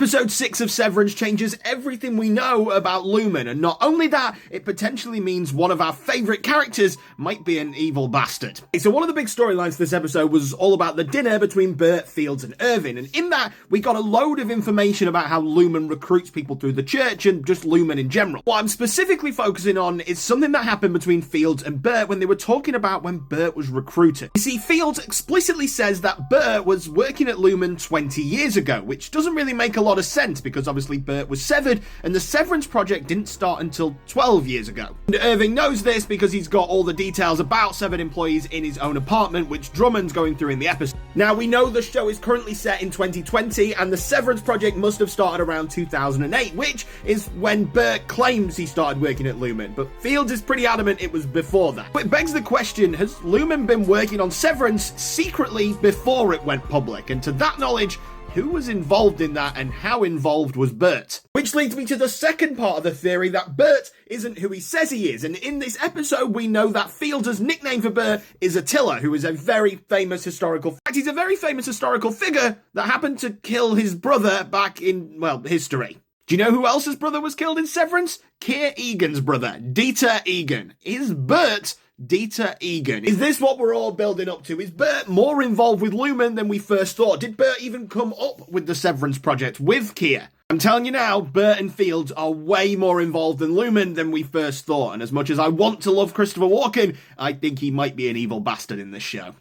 Episode 6 of Severance changes everything we know about Lumon, and not only that, it potentially means one of our favourite characters might be an evil bastard. So one of the big storylines this episode was all about the dinner between Bert, Fields and Irving, and in that we got a load of information about how Lumon recruits people through the church and just Lumon in general. What I'm specifically focusing on is something that happened between Fields and Bert when they were talking about when Bert was recruited. You see, Fields explicitly says that Bert was working at Lumon 20 years ago, which doesn't really make a lot of sense because obviously Bert was severed and the Severance project didn't start until 12 years ago. And Irving knows this because he's got all the details about severed employees in his own apartment, which Drummond's going through in the episode. Now, we know the show is currently set in 2020 and the Severance project must have started around 2008, which is when Bert claims he started working at Lumon, but Fields is pretty adamant it was before that. But it begs the question, has Lumon been working on Severance secretly before it went public? And to that knowledge, who was involved in that and how involved was Bert? Which leads me to the second part of the theory that Bert isn't who he says he is. And in this episode, we know that Fields' nickname for Bert is Attila, who is a very famous historical... In fact, he's a very famous historical figure that happened to kill his brother back in, well, history. Do you know who else's brother was killed in Severance? Keir Egan's brother, Dieter Egan. Is Bert Dieter Egan? Is this what we're all building up to? Is Bert more involved with Lumon than we first thought? Did Bert even come up with the Severance project with Keir? I'm telling you now, Bert and Fields are way more involved in Lumon than we first thought, and as much as I want to love Christopher Walken, I think he might be an evil bastard in this show.